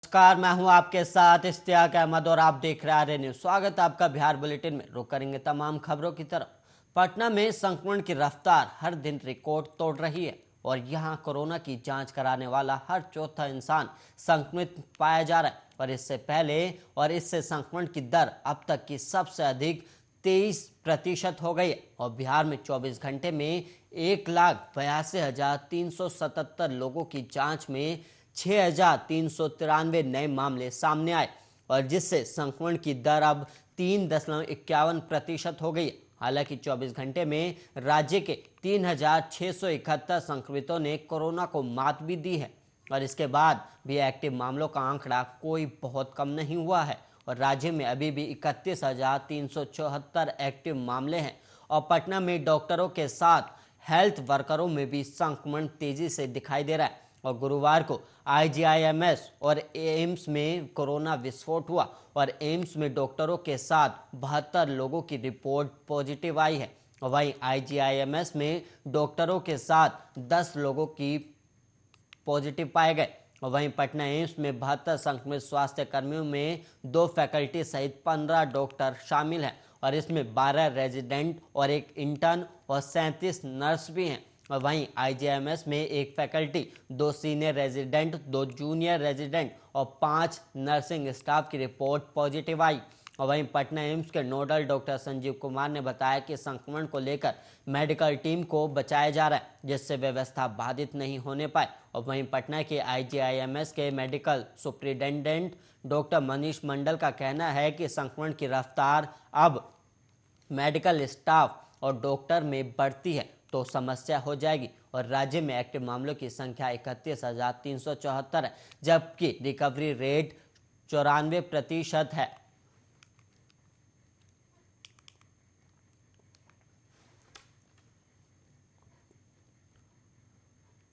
नमस्कार, मैं हूं आपके साथ इश्तियाक अहमद और आप देख रहे हैं आर्य न्यूज। स्वागत है आपका बिहार बुलेटिन में। रुक करेंगे तमाम खबरों की तरफ। पटना में संक्रमण की रफ्तार हर दिन रिकॉर्ड तोड़ रही है और यहां कोरोना की जांच कराने वाला हर चौथा इंसान संक्रमित पाया जा रहा है। और इससे पहले और इससे संक्रमण की दर अब तक की सबसे अधिक 23% हो गई है और बिहार में 24 घंटे में 1,82,377 लोगों की जांच में 6,393 नए मामले सामने आए और जिससे संक्रमण की दर अब 3.51% हो गई है। हालांकि 24 घंटे में राज्य के 3,671 संक्रमितों ने कोरोना को मात भी दी है और इसके बाद भी एक्टिव मामलों का आंकड़ा कोई बहुत कम नहीं हुआ है और राज्य में अभी भी 31,374 एक्टिव मामले हैं। और पटना में डॉक्टरों के साथ हेल्थ वर्करों में भी संक्रमण तेजी से दिखाई दे रहा है और गुरुवार को आईजीआईएमएस और एम्स में कोरोना विस्फोट हुआ और एम्स में डॉक्टरों के साथ 72 लोगों की रिपोर्ट पॉजिटिव आई है। वहीं आईजीआईएमएस में डॉक्टरों के साथ 10 लोगों की पॉजिटिव पाए गए और वहीं पटना एम्स में 72 संक्रमित स्वास्थ्य कर्मियों में 2 फैकल्टी सहित 15 डॉक्टर शामिल हैं और इसमें 12 रेजिडेंट और 1 इंटर्न और 37 नर्स भी हैं। और वहीं आईजीआईएमएस में 1 faculty, 2 senior resident, 2 junior resident और 5 नर्सिंग स्टाफ की रिपोर्ट पॉजिटिव आई। और वहीं पटना एम्स के नोडल डॉक्टर संजीव कुमार ने बताया कि संक्रमण को लेकर मेडिकल टीम को बचाया जा रहा है जिससे व्यवस्था बाधित नहीं होने पाए। और वहीं पटना के आईजीआईएमएस के medical superintendent doctor Manish Mandal का कहना है कि संक्रमण की रफ्तार अब मेडिकल स्टाफ और डॉक्टर में बढ़ती है तो समस्या हो जाएगी और राज्य में एक्टिव मामलों की संख्या 31,374 है जबकि रिकवरी रेट 94% है।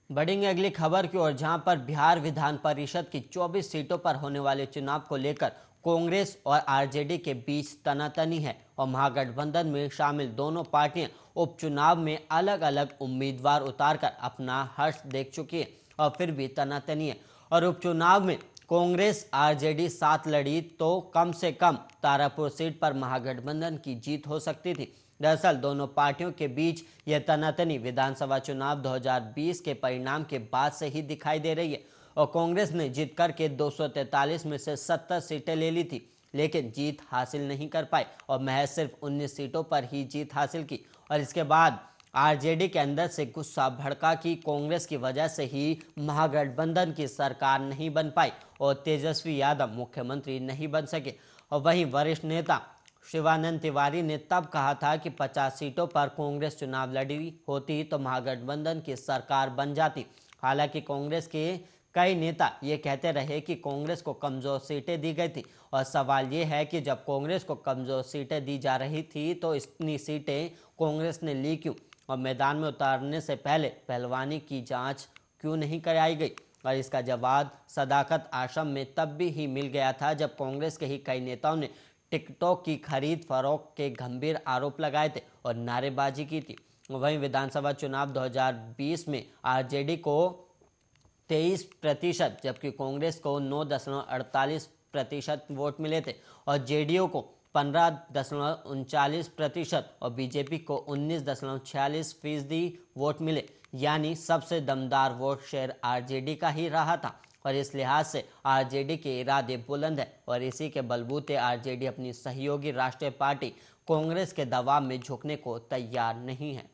बढ़ेंगे अगली खबर की ओर, जहां पर बिहार विधान परिषद की 24 सीटों पर होने वाले चुनाव को लेकर कांग्रेस और आरजेडी के बीच तनातनी है और महागठबंधन में शामिल दोनों पार्टियां उपचुनाव में अलग अलग उम्मीदवार उतारकर अपना हर्ष देख चुकी है और फिर भी तनातनी है। और उपचुनाव में कांग्रेस आरजेडी साथ लड़ी तो कम से कम तारापुर सीट पर महागठबंधन की जीत हो सकती थी। दरअसल दोनों पार्टियों के बीच यह तनातनी विधानसभा चुनाव 2020 के परिणाम के बाद से ही दिखाई दे रही है और कांग्रेस ने जीत करके 243 में से 70 सीटें ले ली थी लेकिन जीत हासिल नहीं कर पाई और महज सिर्फ 19 सीटों पर ही जीत हासिल की। और इसके बाद आरजेडी के अंदर से गुस्सा भड़का कि कांग्रेस की वजह से ही महागठबंधन की सरकार नहीं बन पाई और तेजस्वी यादव मुख्यमंत्री नहीं बन सके। और वहीं वरिष्ठ नेता शिवानंद तिवारी ने तब कहा था कि 50 सीटों पर कांग्रेस चुनाव लड़ी होती तो महागठबंधन की सरकार बन जाती। हालांकि कांग्रेस के कई नेता ये कहते रहे कि कांग्रेस को कमजोर सीटें दी गई थी और सवाल ये है कि जब कांग्रेस को कमजोर सीटें दी जा रही थी तो इतनी सीटें कांग्रेस ने ली क्यों और मैदान में उतारने से पहले पहलवानी की जांच क्यों नहीं कराई गई। और इसका जवाब सदाकत आश्रम में तब भी ही मिल गया था जब कांग्रेस के ही कई नेताओं ने टिकटों की खरीद फरोख्त के गंभीर आरोप लगाए थे और नारेबाजी की थी। वहीं विधानसभा चुनाव 2020 में आरजेडी को 23% जबकि कांग्रेस को 9.48% वोट मिले थे और जेडीयू को 15.39% और बीजेपी को 19.46% वोट मिले, यानी सबसे दमदार वोट शेयर आरजेडी का ही रहा था। और इस लिहाज से आरजेडी के इरादे बुलंद है और इसी के बलबूते आरजेडी अपनी सहयोगी राष्ट्रीय पार्टी कांग्रेस के दबाव में झुकने को तैयार नहीं है।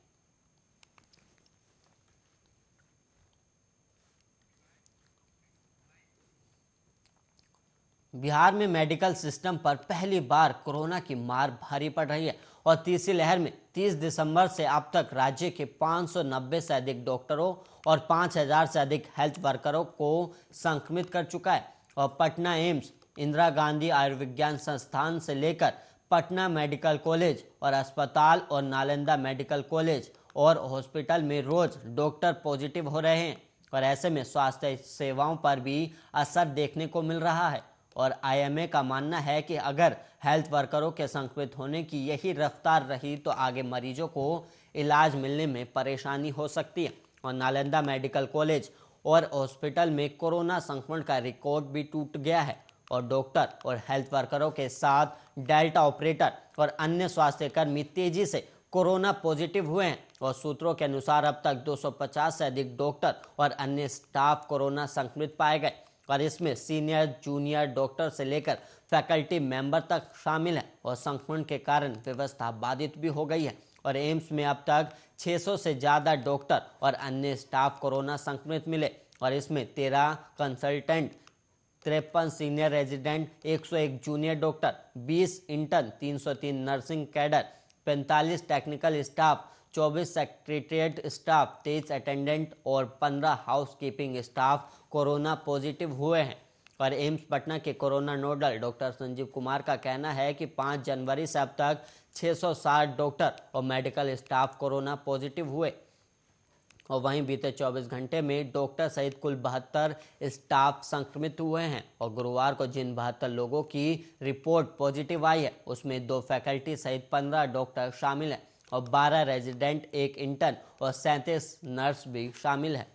बिहार में मेडिकल सिस्टम पर पहली बार कोरोना की मार भारी पड़ रही है और तीसरी लहर में 30 दिसंबर से अब तक राज्य के 590 से अधिक डॉक्टरों और 5,000 से अधिक हेल्थ वर्करों को संक्रमित कर चुका है। और पटना एम्स, इंदिरा गांधी आयुर्विज्ञान संस्थान से लेकर पटना मेडिकल कॉलेज और अस्पताल और नालंदा मेडिकल कॉलेज और हॉस्पिटल में रोज डॉक्टर पॉजिटिव हो रहे हैं और ऐसे में स्वास्थ्य सेवाओं पर भी असर देखने को मिल रहा है। और आईएमए का मानना है कि अगर हेल्थ वर्करों के संक्रमित होने की यही रफ्तार रही तो आगे मरीजों को इलाज मिलने में परेशानी हो सकती है। और नालंदा मेडिकल कॉलेज और हॉस्पिटल में कोरोना संक्रमण का रिकॉर्ड भी टूट गया है और डॉक्टर और हेल्थ वर्करों के साथ डेल्टा ऑपरेटर और अन्य स्वास्थ्यकर्मी तेजी से कोरोना पॉजिटिव हुए हैं और सूत्रों के अनुसार अब तक 250 से अधिक डॉक्टर और अन्य स्टाफ कोरोना संक्रमित पाए गए और इसमें सीनियर जूनियर डॉक्टर से लेकर फैकल्टी मेंबर तक शामिल है और संक्रमण के कारण व्यवस्था बाधित भी हो गई है और एम्स में अब तक 600 से ज़्यादा डॉक्टर और अन्य स्टाफ कोरोना संक्रमित मिले और इसमें 13 consultant, 53 senior resident, 101 junior doctor, 20 intern, 303 nursing cadre, 45 technical staff, 24 secretariat staff, 23 attendant और 15 हाउसकीपिंग स्टाफ कोरोना पॉजिटिव हुए हैं और एम्स पटना के corona nodal doctor Sanjeev Kumar का कहना है कि 5 जनवरी से अब तक 660 डॉक्टर और मेडिकल स्टाफ कोरोना पॉजिटिव हुए और वहीं बीते 24 घंटे में डॉक्टर सहित कुल 72 स्टाफ संक्रमित हुए हैं और गुरुवार को जिन 72 लोगों की रिपोर्ट पॉजिटिव आई है उसमें 2 फैकल्टी सहित 15 डॉक्टर शामिल हैं और 12 रेजिडेंट, 1 इंटर्न और 37 नर्स भी शामिल है।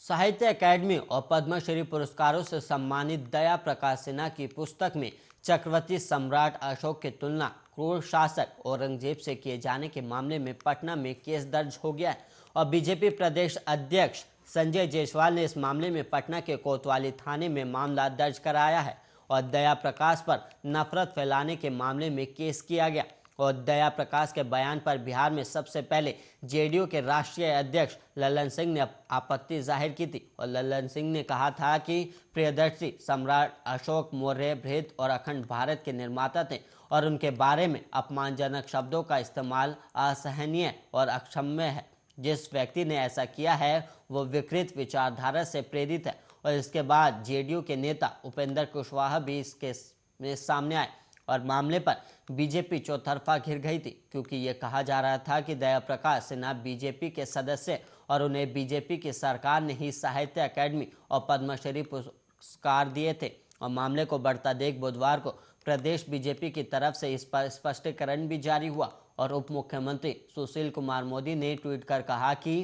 साहित्य अकादमी और पद्मश्री पुरस्कारों से सम्मानित दया प्रकाश सिन्हा की पुस्तक में चक्रवर्ती सम्राट अशोक की तुलना क्रूर शासक औरंगजेब से किए जाने के मामले में पटना में केस दर्ज हो गया है और बीजेपी प्रदेश अध्यक्ष संजय जायसवाल ने इस मामले में पटना के कोतवाली थाने में मामला दर्ज कराया है और दया प्रकाश पर नफरत फैलाने के मामले में केस किया गया और दया प्रकाश के बयान पर बिहार में सबसे पहले जेडीयू के राष्ट्रीय अध्यक्ष लल्लन सिंह ने आपत्ति जाहिर की थी और लल्लन सिंह ने कहा था कि प्रियदर्शी सम्राट अशोक मौर्य बृहद और अखंड भारत के निर्माता थे और उनके बारे में अपमानजनक शब्दों का इस्तेमाल असहनीय और अक्षम्य है। जिस व्यक्ति ने ऐसा किया है वो विकृत विचारधारा से प्रेरित है और इसके बाद जेडीयू के नेता उपेंद्र कुशवाहा भी इसके में सामने आए और मामले पर बीजेपी चौतरफा घिर गई थी क्योंकि ये कहा जा रहा था कि दया प्रकाश सिन्हा बीजेपी के सदस्य और उन्हें बीजेपी की सरकार ने ही साहित्य अकादमी और पद्मश्री पुरस्कार दिए थे और मामले को बढ़ता देख बुधवार को प्रदेश बीजेपी की तरफ से इस पर स्पष्टीकरण भी जारी हुआ और उप मुख्यमंत्री सुशील कुमार मोदी ने ट्वीट कर कहा कि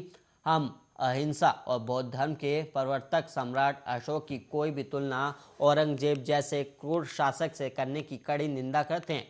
हम अहिंसा और बौद्ध धर्म के प्रवर्तक सम्राट अशोक की कोई भी तुलना औरंगजेब जैसे क्रूर शासक से करने की कड़ी निंदा करते हैं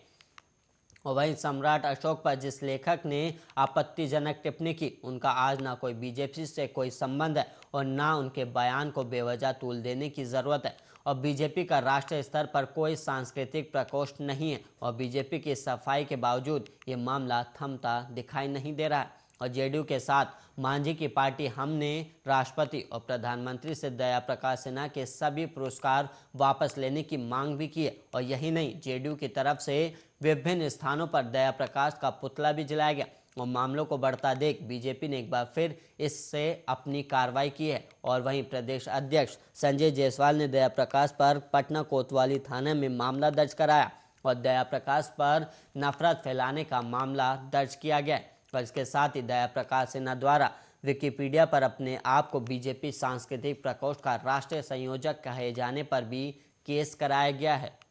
और वहीं सम्राट अशोक पर जिस लेखक ने आपत्तिजनक टिप्पणी की उनका आज ना कोई बीजेपी से कोई संबंध है और ना उनके बयान को बेवजह तूल देने की जरूरत है और बीजेपी का राष्ट्रीय स्तर पर कोई सांस्कृतिक प्रकोष्ठ नहीं है और बीजेपी की सफाई के बावजूद ये मामला थमता दिखाई नहीं दे रहा है और जेडीयू के साथ मांझी की पार्टी हमने राष्ट्रपति और प्रधानमंत्री से दया प्रकाश सिन्हा के सभी पुरस्कार वापस लेने की मांग भी की है और यही नहीं, जेडीयू की तरफ से विभिन्न स्थानों पर दया प्रकाश का पुतला भी जलाया गया और मामलों को बढ़ता देख बीजेपी ने एक बार फिर इससे अपनी कार्रवाई की है और वहीं प्रदेश अध्यक्ष संजय जायसवाल ने दया प्रकाश पर पटना कोतवाली थाने में मामला दर्ज कराया और दया प्रकाश पर नफरत फैलाने का मामला दर्ज किया गया है और इसके साथ ही दया प्रकाश सिन्हा द्वारा विकिपीडिया पर अपने आप को बीजेपी सांस्कृतिक प्रकोष्ठ का राष्ट्रीय संयोजक कहे जाने पर भी केस कराया गया है।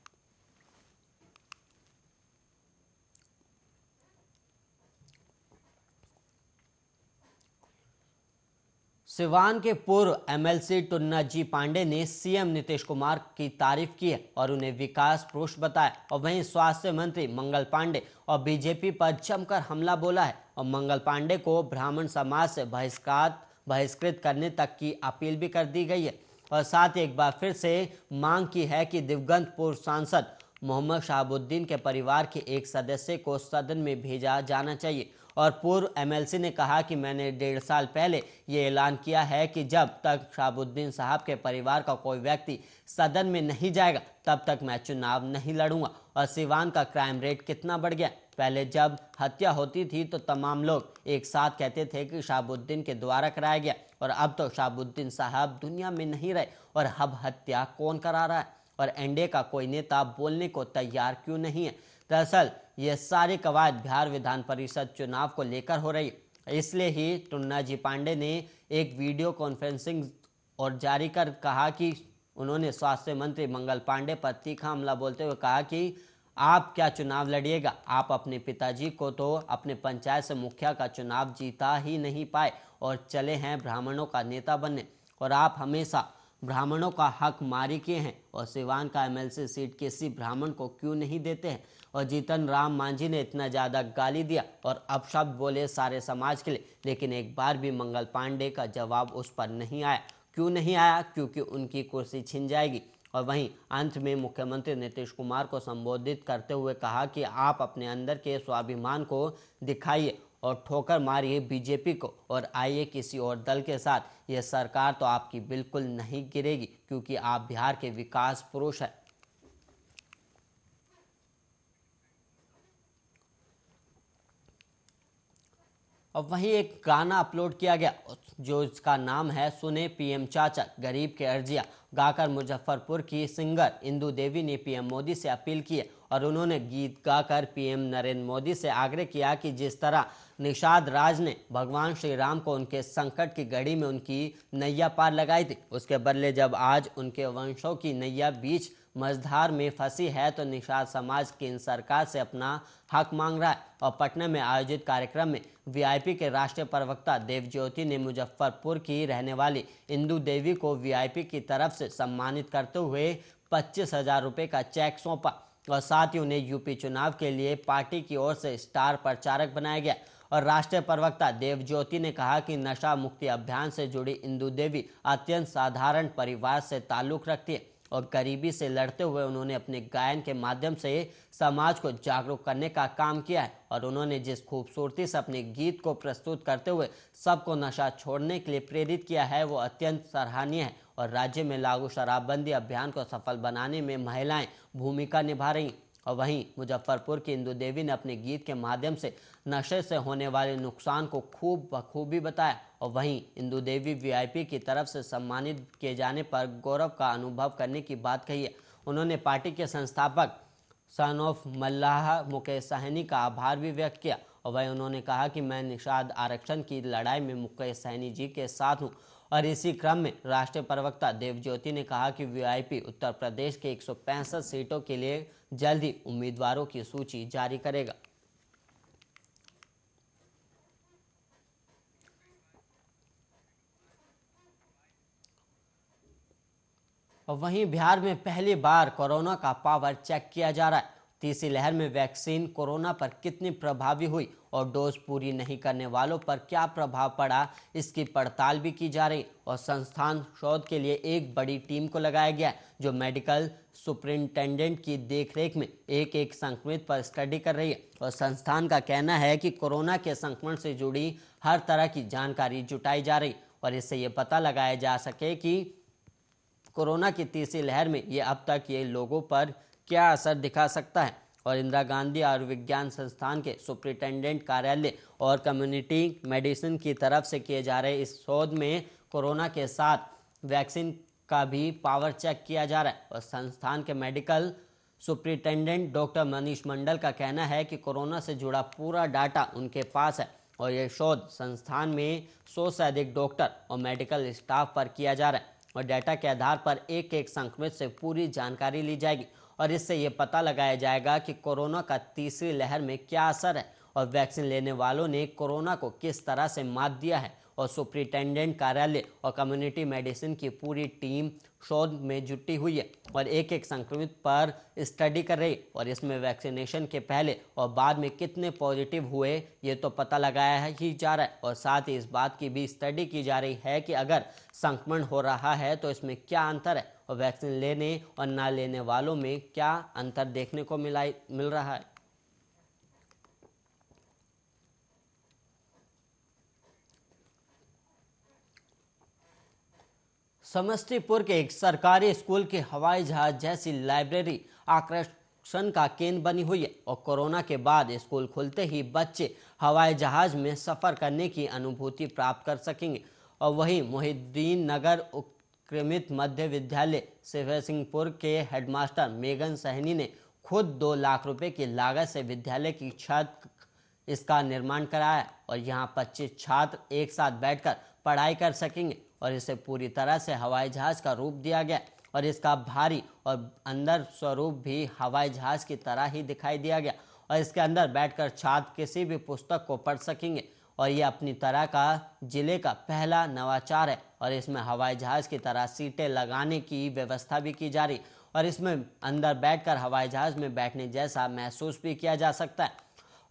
सिवान के पूर्व एमएलसी टुन्ना जी पांडे ने सीएम नीतीश कुमार की तारीफ की है और उन्हें विकास पुरुष बताया और वहीं स्वास्थ्य मंत्री मंगल पांडे और बीजेपी पर जमकर हमला बोला है और मंगल पांडे को ब्राह्मण समाज से बहिष्कृत करने तक की अपील भी कर दी गई है और साथ ही एक बार फिर से मांग की है कि दिवंगत पूर्व सांसद मोहम्मद शहाबुद्दीन के परिवार के एक सदस्य को सदन में भेजा जाना चाहिए और पूर्व एमएलसी ने कहा कि मैंने 1.5 साल पहले ये ऐलान किया है कि जब तक शहाबुद्दीन साहब के परिवार का कोई व्यक्ति सदन में नहीं जाएगा तब तक मैं चुनाव नहीं लड़ूंगा। और सिवान का क्राइम रेट कितना बढ़ गया, पहले जब हत्या होती थी तो तमाम लोग एक साथ कहते थे कि शहाबुद्दीन के द्वारा कराया गया और अब तो शहाबुद्दीन साहब दुनिया में नहीं रहे और अब हत्या कौन करा रहा है और एनडीए का कोई नेता बोलने को तैयार क्यों नहीं है। दरअसल ये सारी कवायद बिहार विधान परिषद चुनाव को लेकर हो रही है, इसलिए ही टुन्ना जी पांडे ने एक वीडियो कॉन्फ्रेंसिंग और जारी कर कहा कि उन्होंने स्वास्थ्य मंत्री मंगल पांडे पर तीखा हमला बोलते हुए कहा कि आप क्या चुनाव लड़िएगा? आप अपने पिताजी को तो अपने पंचायत से मुखिया का चुनाव जीता ही नहीं पाए और चले हैं ब्राह्मणों का नेता बनने। और आप हमेशा ब्राह्मणों का हक मारी किए हैं और सिवान का एमएलसी सीट किसी ब्राह्मण को क्यों नहीं देते हैं? और जीतन राम मांझी ने इतना ज़्यादा गाली दिया और अपशब्द बोले सारे समाज के लिए, लेकिन एक बार भी मंगल पांडे का जवाब उस पर नहीं आया। क्यों नहीं आया? क्योंकि उनकी कुर्सी छिन जाएगी। और वहीं अंत में मुख्यमंत्री नीतीश कुमार को संबोधित करते हुए कहा कि आप अपने अंदर के स्वाभिमान को दिखाइए और ठोकर मारिए बीजेपी को और आइए किसी और दल के साथ। यह सरकार तो आपकी बिल्कुल नहीं गिरेगी, क्योंकि आप बिहार के विकास पुरुष हैं। अब वहीं एक गाना अपलोड किया गया जो इसका नाम है सुने पीएम चाचा गरीब के अर्जिया, गाकर मुजफ्फरपुर की सिंगर इंदु देवी ने पीएम मोदी से अपील की है। और उन्होंने गीत गाकर पीएम नरेंद्र मोदी से आग्रह किया कि जिस तरह निषाद राज ने भगवान श्री राम को उनके संकट की घड़ी में उनकी नैया पार लगाई थी, उसके बदले जब आज उनके वंशों की नैया बीच मझधार में फंसी है तो निषाद समाज केंद्र सरकार से अपना हक मांग रहा है। और पटना में आयोजित कार्यक्रम में वीआईपी के राष्ट्रीय प्रवक्ता देवज्योति ने मुजफ्फरपुर की रहने वाली इंदु देवी को वीआईपी की तरफ से सम्मानित करते हुए 25,000 रुपये का चेक सौंपा और साथ ही उन्हें यूपी चुनाव के लिए पार्टी की ओर से स्टार प्रचारक बनाया गया। और राष्ट्रीय प्रवक्ता देवज्योति ने कहा कि नशा मुक्ति अभियान से जुड़ी इंदु देवी अत्यंत साधारण परिवार से ताल्लुक रखती है और गरीबी से लड़ते हुए उन्होंने अपने गायन के माध्यम से समाज को जागरूक करने का काम किया है। और उन्होंने जिस खूबसूरती से अपने गीत को प्रस्तुत करते हुए सबको नशा छोड़ने के लिए प्रेरित किया है वो अत्यंत सराहनीय है। और राज्य में लागू शराबबंदी अभियान को सफल बनाने में महिलाएं भूमिका निभा रही। और वहीं मुजफ्फरपुर की इंदु देवी ने अपने गीत के माध्यम से नशे से होने वाले नुकसान को खूब बखूबी बताया। और वहीं इंदु देवी वीआईपी की तरफ से सम्मानित किए जाने पर गौरव का अनुभव करने की बात कही है। उन्होंने पार्टी के संस्थापक सन ऑफ मल्लाह मुकेश सहनी का आभार भी व्यक्त किया। और वहीं उन्होंने कहा कि मैं निषाद आरक्षण की लड़ाई में मुकेश सहनी जी के साथ हूँ। और इसी क्रम में राष्ट्रीय प्रवक्ता देवज्योति ने कहा कि वीआईपी उत्तर प्रदेश के 165 सीटों के लिए जल्द ही उम्मीदवारों की सूची जारी करेगा। और वहीं बिहार में पहली बार कोरोना का पावर चेक किया जा रहा है। तीसरी लहर में वैक्सीन कोरोना पर कितनी प्रभावी हुई और डोज पूरी नहीं करने वालों पर क्या प्रभाव पड़ा, इसकी पड़ताल भी की जा रही। और संस्थान शोध के लिए एक बड़ी टीम को लगाया गया है जो मेडिकल सुपरिंटेंडेंट की देखरेख में एक एक संक्रमित पर स्टडी कर रही है। और संस्थान का कहना है कि कोरोना के संक्रमण से जुड़ी हर तरह की जानकारी जुटाई जा रही और इससे ये पता लगाया जा सके कि कोरोना की तीसरी लहर में ये अब तक ये लोगों पर क्या असर दिखा सकता है। और इंदिरा गांधी आयुर्विज्ञान संस्थान के सुपरिटेंडेंट कार्यालय और कम्युनिटी मेडिसिन की तरफ से किए जा रहे इस शोध में कोरोना के साथ वैक्सीन का भी पावर चेक किया जा रहा है। और संस्थान के medical superintendent doctor Manish Mandal का कहना है कि कोरोना से जुड़ा पूरा डाटा उनके पास है और यह शोध संस्थान में 100 से अधिक डॉक्टर और मेडिकल स्टाफ पर किया जा रहा है। और डाटा के आधार पर एक एक संक्रमित से पूरी जानकारी ली जाएगी और इससे ये पता लगाया जाएगा कि कोरोना का तीसरी लहर में क्या असर है और वैक्सीन लेने वालों ने कोरोना को किस तरह से मात दिया है। और सुपरिटेंडेंट कार्यालय और कम्युनिटी मेडिसिन की पूरी टीम शोध में जुटी हुई है और एक एक संक्रमित पर स्टडी कर रही है। और इसमें वैक्सीनेशन के पहले और बाद में कितने पॉजिटिव हुए ये तो पता लगाया ही जा रहा है। और साथ ही इस बात की भी स्टडी की जा रही है कि अगर संक्रमण हो रहा है तो इसमें क्या अंतर है और वैक्सीन लेने और ना लेने वालों में क्या अंतर देखने को मिल रहा है। समस्तीपुर के एक सरकारी स्कूल के हवाई जहाज जैसी लाइब्रेरी आकर्षण का केंद्र बनी हुई है और कोरोना के बाद स्कूल खुलते ही बच्चे हवाई जहाज में सफर करने की अनुभूति प्राप्त कर सकेंगे। और वहीं मोहिद्दीन नगर उत्क्रमित मध्य विद्यालय शिवसिंहपुर के हेडमास्टर मेघन सहनी ने खुद 2 लाख रुपए की लागत से विद्यालय की छत इसका निर्माण कराया और यहाँ 25 छात्र एक साथ बैठकर पढ़ाई कर सकेंगे और इसे पूरी तरह से हवाई जहाज का रूप दिया गया। और इसका भारी और अंदर स्वरूप भी हवाई जहाज की तरह ही दिखाई दिया गया और इसके अंदर बैठकर छात्र किसी भी पुस्तक को पढ़ सकेंगे और ये अपनी तरह का जिले का पहला नवाचार है और इसमें हवाई जहाज की तरह सीटें लगाने की व्यवस्था भी की जा रही और इसमें अंदर बैठकर हवाई जहाज में बैठने जैसा महसूस भी किया जा सकता है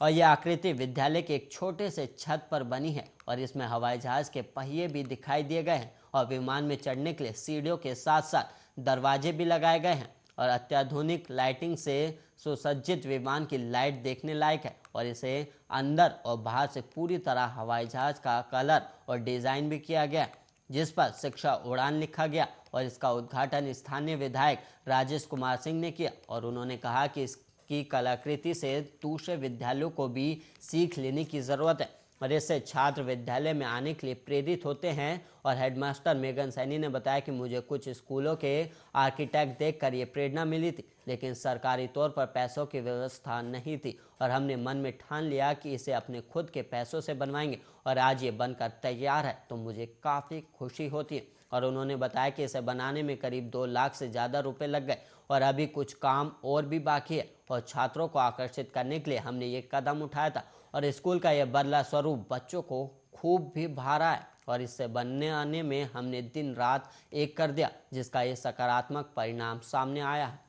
और यह आकृति विद्यालय के एक छोटे से छत पर बनी है और इसमें हवाई जहाज के पहिए भी दिखाई दिए गए हैं और विमान में चढ़ने के लिए सीढ़ियों के साथ साथ दरवाजे भी लगाए गए हैं और अत्याधुनिक लाइटिंग से सुसज्जित विमान की लाइट देखने लायक है और इसे अंदर और बाहर से पूरी तरह हवाई जहाज का कलर और डिजाइन भी किया गया जिस पर शिक्षा उड़ान लिखा गया और इसका उद्घाटन स्थानीय विधायक राजेश कुमार सिंह ने किया और उन्होंने कहा कि इसकी कलाकृति से दूसरे विद्यालयों को भी सीख लेने की जरूरत है और इससे छात्र विद्यालय में आने के लिए प्रेरित होते हैं और हेडमास्टर मेगन सैनी ने बताया कि मुझे कुछ स्कूलों के आर्किटेक्ट देखकर ये प्रेरणा मिली थी लेकिन सरकारी तौर पर पैसों की व्यवस्था नहीं थी और हमने मन में ठान लिया कि इसे अपने खुद के पैसों से बनवाएंगे और आज ये बनकर तैयार है तो मुझे काफ़ी खुशी होती है और उन्होंने बताया कि इसे बनाने में करीब 2 लाख से ज़्यादा रुपए लग गए और अभी कुछ काम और भी बाकी है और छात्रों को आकर्षित करने के लिए हमने ये कदम उठाया था और स्कूल का यह बदला स्वरूप बच्चों को खूब भी भा रहा है और इससे बनने आने में हमने दिन रात एक कर दिया जिसका ये सकारात्मक परिणाम सामने आया है।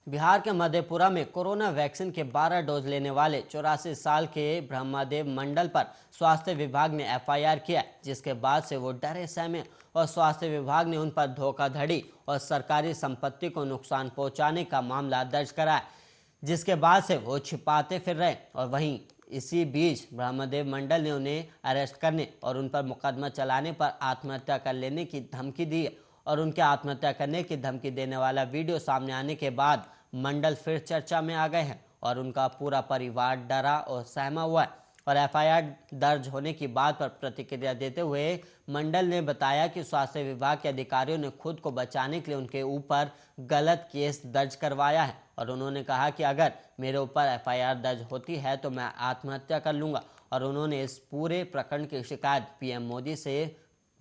बिहार के मधेपुरा में कोरोना वैक्सीन के 12 डोज लेने वाले 84 साल के ब्रह्मदेव मंडल पर स्वास्थ्य विभाग ने एफआईआर किया जिसके बाद से वो डरे सहमे और स्वास्थ्य विभाग ने उन पर धोखाधड़ी और सरकारी संपत्ति को नुकसान पहुंचाने का मामला दर्ज कराया जिसके बाद से वो छिपाते फिर रहे और वहीं इसी बीच ब्रह्मदेव मंडल ने उन्हें अरेस्ट करने और उन पर मुकदमा चलाने पर आत्महत्या कर लेने की धमकी दी है और उनके आत्महत्या करने की धमकी देने वाला वीडियो सामने आने के बाद मंडल फिर चर्चा में आ गए हैं और उनका पूरा परिवार डरा और सहमा हुआ है और एफआईआर दर्ज होने की बात पर प्रतिक्रिया देते हुए मंडल ने बताया कि स्वास्थ्य विभाग के अधिकारियों ने खुद को बचाने के लिए उनके ऊपर गलत केस दर्ज करवाया है और उन्होंने कहा कि अगर मेरे ऊपर एफआईआर दर्ज होती है तो मैं आत्महत्या कर लूंगा और उन्होंने इस पूरे प्रकरण की शिकायत पीएम मोदी से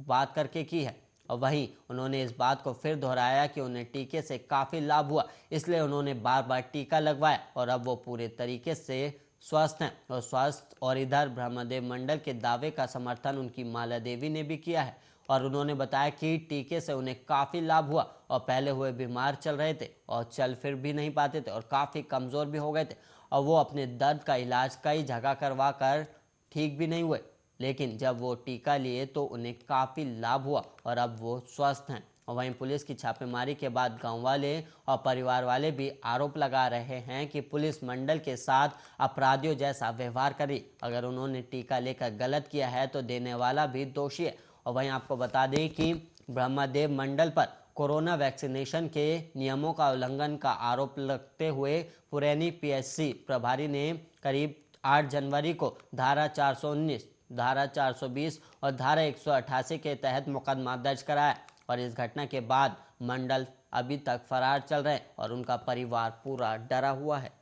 बात करके की है और वहीं उन्होंने इस बात को फिर दोहराया कि उन्हें टीके से काफ़ी लाभ हुआ इसलिए उन्होंने बार बार टीका लगवाया और अब वो पूरे तरीके से स्वस्थ हैं और स्वस्थ और इधर ब्रह्मदेव मंडल के दावे का समर्थन उनकी माला देवी ने भी किया है और उन्होंने बताया कि टीके से उन्हें काफ़ी लाभ हुआ और पहले हुए बीमार चल रहे थे और चल फिर भी नहीं पाते थे और काफ़ी कमज़ोर भी हो गए थे और वो अपने दर्द का इलाज कई जगह करवा कर ठीक भी नहीं हुए लेकिन जब वो टीका लिए तो उन्हें काफ़ी लाभ हुआ और अब वो स्वस्थ हैं और वहीं पुलिस की छापेमारी के बाद गांव वाले और परिवार वाले भी आरोप लगा रहे हैं कि पुलिस मंडल के साथ अपराधियों जैसा व्यवहार करी अगर उन्होंने टीका लेकर गलत किया है तो देने वाला भी दोषी है और वहीं आपको बता दें कि ब्रह्मदेव मंडल पर कोरोना वैक्सीनेशन के नियमों का उल्लंघन का आरोप लगते हुए पुरैनी पीएचसी प्रभारी ने करीब 8 जनवरी को धारा 419, धारा 420 और धारा 188 के तहत मुकदमा दर्ज कराया और इस घटना के बाद मंडल अभी तक फरार चल रहे हैं और उनका परिवार पूरा डरा हुआ है।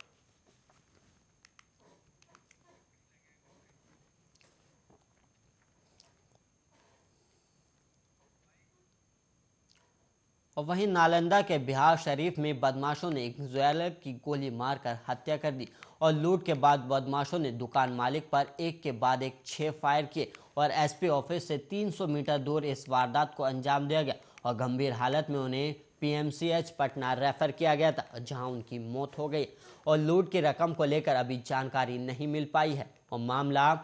और वहीं नालंदा के बिहार शरीफ में बदमाशों ने एक ज्वेलर की गोली मारकर हत्या कर दी और लूट के बाद बदमाशों ने दुकान मालिक पर एक के बाद एक 6 फायर किए और एसपी ऑफिस से 300 मीटर दूर इस वारदात को अंजाम दिया गया और गंभीर हालत में उन्हें पीएमसीएच पटना रेफर किया गया था जहां उनकी मौत हो गई और लूट की रकम को लेकर अभी जानकारी नहीं मिल पाई है और मामला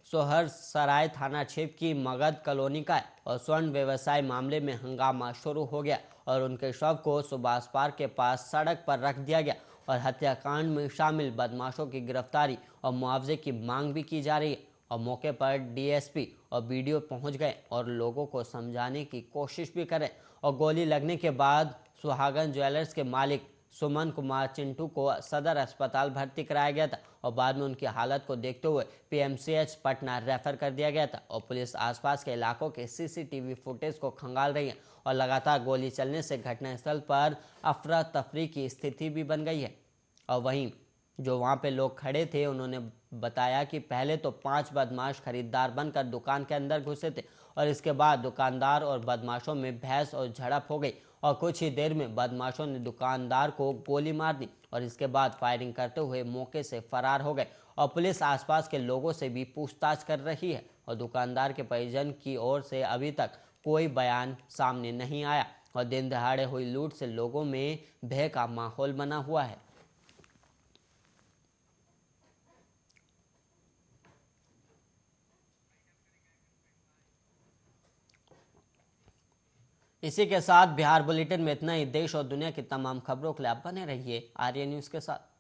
सोहर सराय थाना क्षेत्र की मगध कॉलोनी का है और स्वर्ण व्यवसाय मामले में हंगामा शुरू हो गया और उनके शव को सुभाष पार्क के पास सड़क पर रख दिया गया और हत्याकांड में शामिल बदमाशों की गिरफ्तारी और मुआवजे की मांग भी की जा रही है और मौके पर डीएसपी और बीडीओ पहुंच गए और लोगों को समझाने की कोशिश भी करें और गोली लगने के बाद सुहागन ज्वेलर्स के मालिक सुमन कुमार चिंटू को सदर अस्पताल भर्ती कराया गया था और बाद में उनकी हालत को देखते हुए पीएमसीएच पटना रेफर कर दिया गया था और पुलिस आसपास के इलाकों के सीसीटीवी फुटेज को खंगाल रही है और लगातार गोली चलने से घटनास्थल पर अफरा तफरी की स्थिति भी बन गई है और वहीं जो वहां पे लोग खड़े थे उन्होंने बताया कि पहले तो 5 बदमाश खरीदार बनकर दुकान के अंदर घुसे थे और इसके बाद दुकानदार और बदमाशों में बहस और झड़प हो गई और कुछ ही देर में बदमाशों ने दुकानदार को गोली मार दी और इसके बाद फायरिंग करते हुए मौके से फरार हो गए और पुलिस आसपास के लोगों से भी पूछताछ कर रही है और दुकानदार के परिजन की ओर से अभी तक कोई बयान सामने नहीं आया और दिन दहाड़े हुई लूट से लोगों में भय का माहौल बना हुआ है। इसी के साथ बिहार बुलेटिन में इतना ही। देश और दुनिया की तमाम खबरों के लिए आप बने रहिए आर्य न्यूज के साथ।